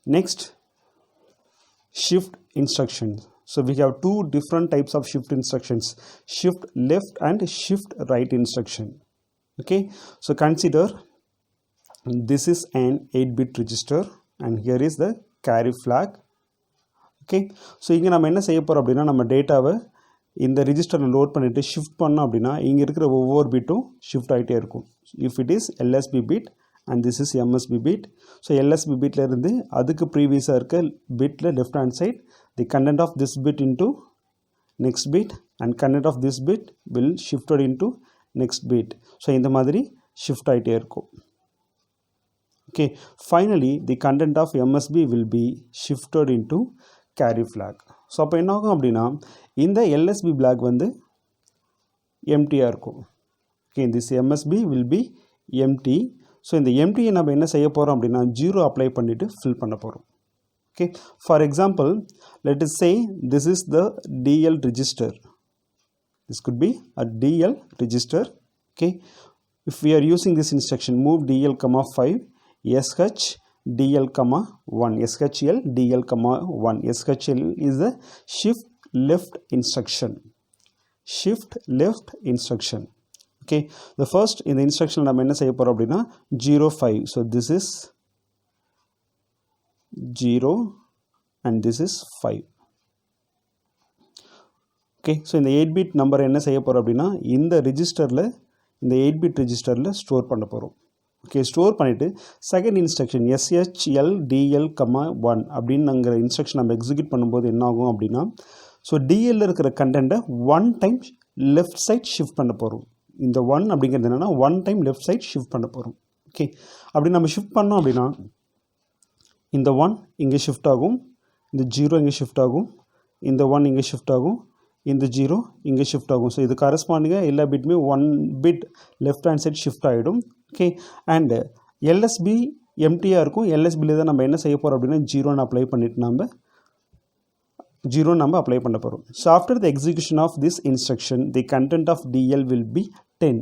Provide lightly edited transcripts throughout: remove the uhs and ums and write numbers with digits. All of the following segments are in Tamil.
Next, shift instructions. So we have two different types of shift instructions, shift left and shift right instruction. Okay, so consider this is an 8-bit register and here is the carry flag. Okay, so இங்கே நம்ம என்ன செய்ய போகிறோம் அப்படின்னா நம்ம டேட்டாவை இந்த ரிஜிஸ்டரில் லோட் பண்ணிவிட்டு ஷிஃப்ட் பண்ணோம் அப்படின்னா இங்கே இருக்கிற ஒவ்வொரு பிட்டும் ஷிஃப்ட் ஆகிட்டே இருக்கும். If it is LSB bit and this is MSB bit. So LSB bitல இருந்து அதுக்கு ப்ரீவியஸாக இருக்க பிட்டில் left hand side the content of this bit into next bit and content of this bit will shifted into next bit. So இந்த மாதிரி ஷிஃப்ட் ஆகிட்டே இருக்கும். Okay, finally the content of MSB will be shifted into carry flag. So அப்போ என்ன ஆகும் அப்படின்னா இந்த LSB பிளாக் வந்து எம்டியாக இருக்கும். Okay, this MSB will be empty. So இந்த எம்டியை நம்ம என்ன செய்ய போகிறோம் அப்படின்னா 0 அப்ளை பண்ணிவிட்டு ஃபில் பண்ண போகிறோம். Okay, for example let is say this is the DL register. This could be a DL register. Okay, if we are using this instruction move DL, 5 SH DL, 1 SHL DL, 1. SHL is the shift left instruction. Shift left instruction. Okay, the first in the instruction நம்ம என்ன செய்ய போறோம் அப்படின்னா 05. So this is 0 and this is 5. Okay, so இந்த 8-bit நம்பர் என்ன செய்ய போறோம் அப்படின்னா இந்த ரெஜிஸ்டரில் இந்த 8-bit ரெஜிஸ்டரில் ஸ்டோர் பண்ண போகிறோம். ஓகே, ஸ்டோர் பண்ணிவிட்டு செகண்ட் இன்ஸ்ட்ரக்ஷன் SHL DL, 1 அப்படின்னுங்கிற இன்ஸ்ட்ரக்ஷன் நம்ம எக்ஸிக்யூட் பண்ணும்போது என்ன ஆகும் அப்படின்னா ஸோ DL இருக்கிற கண்டென்ட்டை 1 டைம் லெஃப்ட் சைட் ஷிஃப்ட் பண்ண போகிறோம். இந்த 1 அப்படிங்கிறது என்னென்னா 1 டைம் லெஃப்ட் சைட் ஷிஃப்ட் பண்ண போகிறோம். ஓகே, அப்படி நம்ம ஷிஃப்ட் பண்ணோம் அப்படின்னா இந்த 1 இங்கே ஷிஃப்ட் ஆகும், இந்த 0 இங்கே ஷிஃப்ட் ஆகும், இந்த 1 இங்கே ஷிஃப்ட் ஆகும், இந்த 0 இங்கே ஷிஃப்ட் ஆகும். ஸோ இது கரஸ்பாண்டிங்காக எல்லா பிட்டுமே 1 bit left hand side shift ஆகிடும். ஓகே, அண்ட் LSB எம்டியாக இருக்கும். LSBயில் தான் நம்ம என்ன செய்ய போகிறோம் அப்படின்னா 0 அப்ளை பண்ணிவிட்டு நம்ம 0 apply பண்ண போகிறோம். So after the execution of this instruction the content of DL will be 10.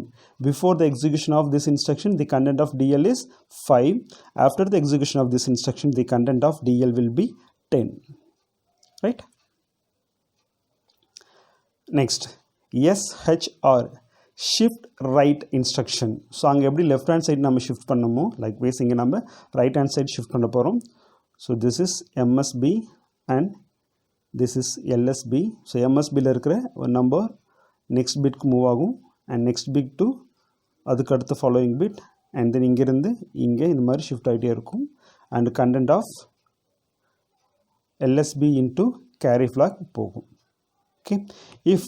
Before the execution of this instruction the content of DL is 5. After the execution of this instruction the content of DL will be 10. Right? Next, SHR shift right instruction. So அங்கே எப்படி left hand side நம்ம shift பண்ணமோ likewise இங்கே நம்ம right hand side shift பண்ண போகிறோம். So this is MSB and this is LSB. So MSBயில் இருக்கிற ஒரு நம்பர் நெக்ஸ்ட் பிட்க்கு மூவ் ஆகும் அண்ட் நெக்ஸ்ட் பிட் டு அதுக்கு அடுத்த ஃபாலோயிங் பிட் அண்ட் தென் இங்கேருந்து இங்கே இந்த மாதிரி ஷிஃப்ட் ஆகிட்டே இருக்கும் and content of LSB into carry flag போகும். Okay, if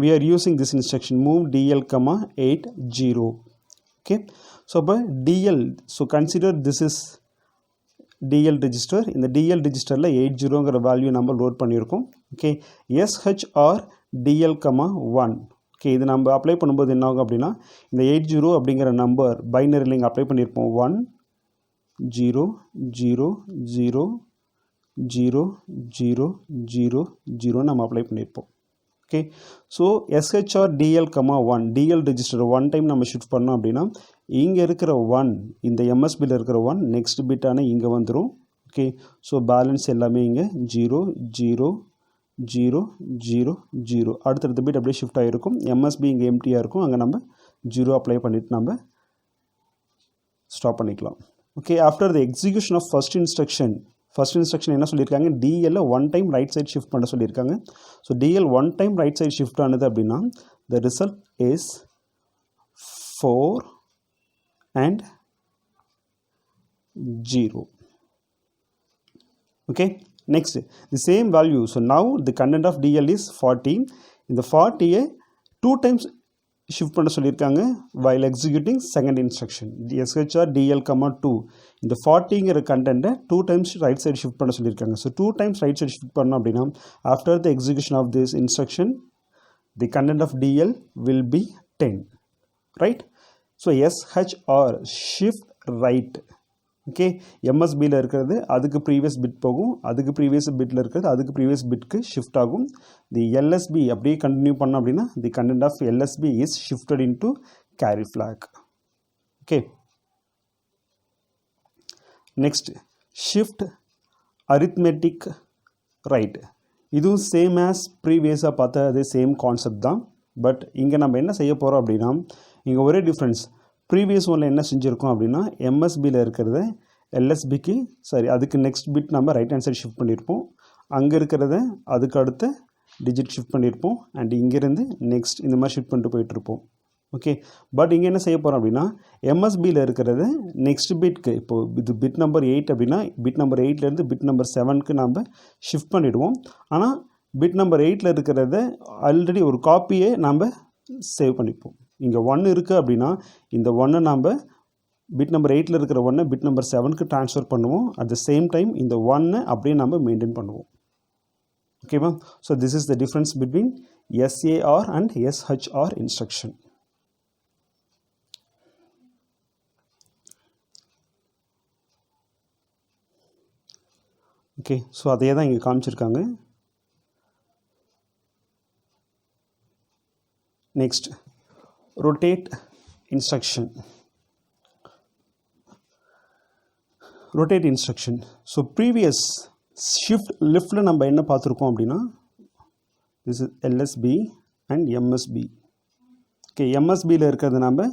we are using this instruction move DL, 80. Okay, so by DL, so consider this is DL register. இந்த DL registerல 80ங்கிற வேல்யூ நம்ம லோட் பண்ணியிருக்கோம். Okay, SHR DL, 1. ஓகே, இது நம்ம அப்ளை பண்ணும்போது என்ன ஆகும் அப்படின்னா இந்த 80 அப்படிங்கிற நம்பர் பைனரியில் இங்கே அப்ளை பண்ணியிருப்போம் 1 0 0 0 0 0 0 0 நம்ம அப்ளை பண்ணியிருப்போம். Okay, so SHR DL, 1 DL register 1 time நம்ம ஷிஃப்ட் பண்ணோம் அப்படின்னா இங்கே இருக்கிற 1 இந்த MSBயில் இருக்கிற 1 நெக்ஸ்ட் பிட்டான இங்கே வந்துடும். ஓகே, ஸோ பேலன்ஸ் எல்லாமே இங்கே 0 0 0 0 0 அடுத்தடுத்த பிட் அப்படியே ஷிஃப்ட் ஆகிருக்கும். MSB இங்கே எம்டியாக இருக்கும், அங்கே நம்ம 0 அப்ளை பண்ணிவிட்டு நம்ம ஸ்டாப் பண்ணிக்கலாம். Okay, after the execution of first instruction என்ன சொல்லியிருக்காங்க DL 1 time right side shift பண்ண சொல்லியிருக்காங்க. So DL 1 time right side shift ஆனது அப்படின்னா the result is 4 and 0. Okay, next the same value. So now the content of DL is 40. In the 40 2 times shift பண்ண சொல்லியிருக்காங்க while executing second instruction the SHR DL, 2. இந்த 40ங்கிற கண்டென்ட்டை 2 times right side shift பண்ண சொல்லியிருக்காங்க. So 2 times right side shift பண்ணோம் அப்படின்னா after the execution of this instruction the content of DL will be 10. Right? So SHR shift right. Okay, MSBயில் இருக்கிறது அதுக்கு ப்ரீவியஸ் பிட் போகும், அதுக்கு ப்ரீவியஸ் பிட்டில் இருக்கிறது அதுக்கு ப்ரீவியஸ் பிட்க்கு ஷிஃப்ட் ஆகும். தி LSB அப்படியே கண்டினியூ பண்ணோம் அப்படின்னா the content of LSB is shifted into carry flag. Okay, next shift arithmetic right. இதுவும் சேம் ஆஸ் ப்ரீவியஸாக பார்த்த அதே சேம் கான்செப்ட் தான். பட் இங்கே நம்ம என்ன செய்ய போகிறோம் அப்படின்னா, இங்கே ஒரே டிஃப்ரென்ஸ். ப்ரீவியஸ் ஒன்றில் என்ன செஞ்சுருக்கோம் அப்படின்னா, எம்எஸ்பியில் இருக்கிறத எல்எஸ்பிக்கு அதுக்கு நெக்ஸ்ட் பிட் நம்ம ரைட் ஹேண்ட் சைடு ஷிஃப்ட் பண்ணியிருப்போம். அங்கே இருக்கிறத அதுக்கு அடுத்த டிஜிட் ஷிஃப்ட் பண்ணியிருப்போம். அண்ட் இங்கேருந்து நெக்ஸ்ட் இந்த மாதிரி ஷிஃப்ட் பண்ணிட்டு போயிட்டுருப்போம். ஓகே, பட் இங்கே என்ன செய்ய போகிறோம் அப்படின்னா, எம்எஸ்பியில் இருக்கிறது நெக்ஸ்ட் பிட்க்கு, இப்போது இது பிட் நம்பர் 8 அப்படின்னா பிட் நம்பர் 8லேருந்து பிட் நம்பர் 7க்கு நம்ம ஷிஃப்ட் பண்ணிவிடுவோம். ஆனால் பிட் நம்பர் 8ல் இருக்கிறத ஆல்ரெடி ஒரு காப்பியே நம்ம சேவ் பண்ணிப்போம். இங்கே 1 இருக்குது அப்படின்னா இந்த 1 நம்ம பிட் நம்பர் 8ல் இருக்கிற 1 பிட் நம்பர் 7க்கு ட்ரான்ஸ்ஃபர் பண்ணுவோம். அட் த சேம் டைம் இந்த 1 அப்படியே நம்ம மெயின்டைன் பண்ணுவோம். ஓகேவா? So this is the difference between SAR and SHR instruction. Okay, so அதே தான் இங்கே காமிச்சிருக்காங்க. Next rotate instruction. Rotate instruction. So previous shift லெஃப்டில் நம்ம என்ன பார்த்துருக்கோம் அப்படின்னா, this is LSB and MSB. Okay, MSBயில் இருக்கிறது நம்ம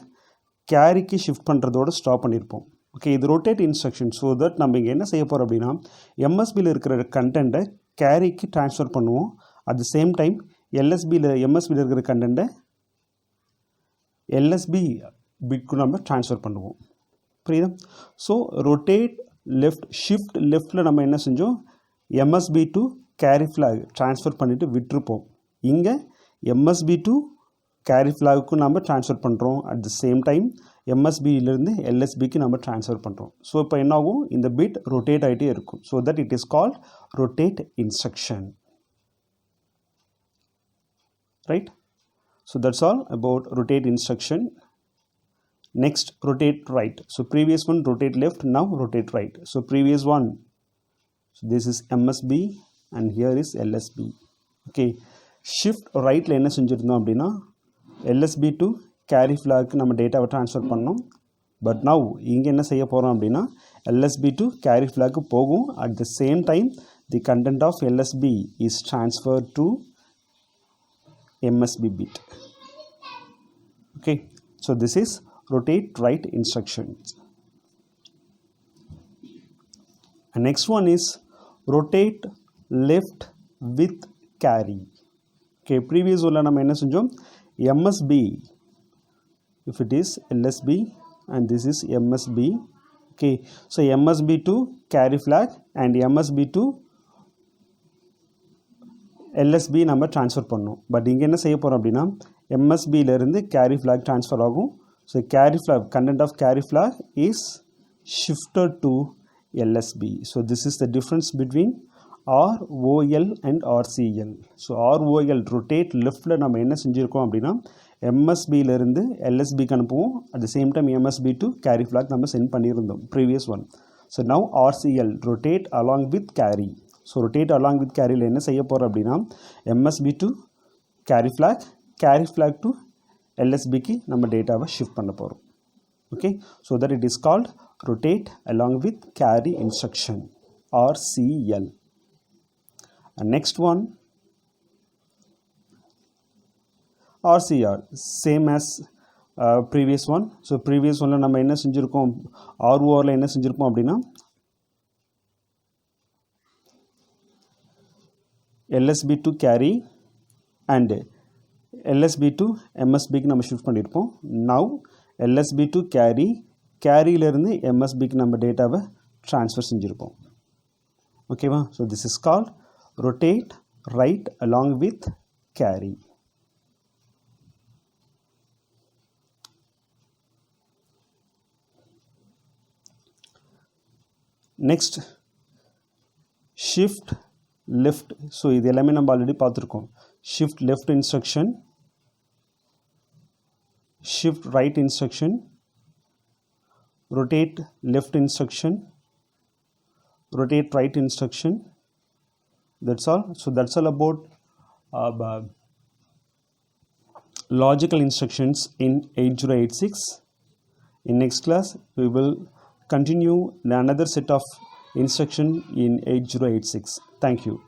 கேரிக்கு ஷிஃப்ட் பண்ணுறதோடு ஸ்டாப் பண்ணியிருப்போம். ஓகே, இது ரொட்டேட் இன்ஸ்ட்ரக்ஷன். ஸோ தட் நம்ம இங்கே என்ன செய்ய போகிறோம் அப்படின்னா, எம்எஸ்பியில் இருக்கிற கண்டென்ட்டை கேரிக்கு ட்ரான்ஸ்ஃபர் பண்ணுவோம். அட் த சேம் டைம் எம்எஸ்பியில் இருக்கிற கண்டென்ட்டை LSB பிட்க்கு நம்ம ட்ரான்ஸ்ஃபர் பண்ணுவோம். புரியுதா? ஸோ ரொட்டேட் லெஃப்ட், ஷிஃப்ட் லெஃப்டில் நம்ம என்ன செஞ்சோம், MSB to carry flag transfer பண்ணிவிட்டு விட்டுருப்போம். இங்கே MSB டு கேரி ஃப்ளாகுக்கும் நம்ம ட்ரான்ஸ்ஃபர் பண்ணுறோம். அட் த சேம் டைம் MSBயிலிருந்து LSBக்கு நம்ம ட்ரான்ஸ்ஃபர் பண்ணுறோம். ஸோ இப்போ என்னாகும், இந்த பிட் ரொட்டேட் ஆகிட்டே இருக்கும். So that it is called rotate instruction. Right? So that's all about rotate instruction. Next, rotate right. So previous one rotate left, now rotate right. So previous one, so this is MSB and here is LSB. Okay, shift right ல என்ன செஞ்சிருந்தோம் அப்படின்னா, LSB to carry flag நம்ம டேட்டாவை ட்ரான்ஸ்ஃபர் பண்ணோம். பட் நவ் இங்கே என்ன செய்ய போகிறோம் அப்படின்னா, LSB to carry flag போகும். At the same time the content of LSB is transferred to MSB bit. Okay, so this is rotate right instructions. And next one is rotate left with carry. Okay, previous one நம்ம என்ன செஞ்சோம், MSB, if it is LSB and this is MSB. Okay, so MSB to carry flag and MSB to LSB நம்ம ட்ரான்ஸ்ஃபர் பண்ணோம். பட் இங்கே என்ன செய்ய போகிறோம் அப்படின்னா, MSBயிலிருந்து carry flag ட்ரான்ஸ்ஃபர் ஆகும். So carry flag, content of carry flag is shifted to LSB. So this is the difference between ROL and RCL. So ROL rotate leftல நம்ம என்ன செஞ்சிருக்கோம் அப்படின்னா, MSBயிலிருந்து LSBக்கு அனுப்புவோம். At the same time MSB to carry flag நம்ம சென்ட் பண்ணியிருந்தோம் previous one. So now RCL rotate along with carry. So rotate along with carryல என்ன செய்ய போகிறோம் அப்படின்னா, MSB to carry flag to LSBக்கு நம்ம டேட்டாவை ஷிஃப்ட் பண்ண போகிறோம். Okay, so that it is called rotate along with carry instruction, RCL. Next one RCR, same as previous one. So previous ஒன்ல நம்ம என்ன செஞ்சுருக்கோம், RORல என்ன செஞ்சுருப்போம் அப்படின்னா, LSB to carry and LSB to MSBக்கு நம்ம ஷிஃப்ட் பண்ணியிருப்போம். நவ் LSB to கேரியிலேருந்து MSBக்கு நம்ம டேட்டாவை ட்ரான்ஸ்ஃபர் செஞ்சுருப்போம். ஓகேவா? So this is called rotate right along with carry. Next shift left. So இது எல்லாமே நம்ம ஆல்ரெடி பார்த்துருக்கோம். shift left instruction, shift right instruction, rotate left instruction, rotate right instruction. That's all. So that's all about logical instructions in 8086. In next class we will continue another set of instruction in 8086. Thank you.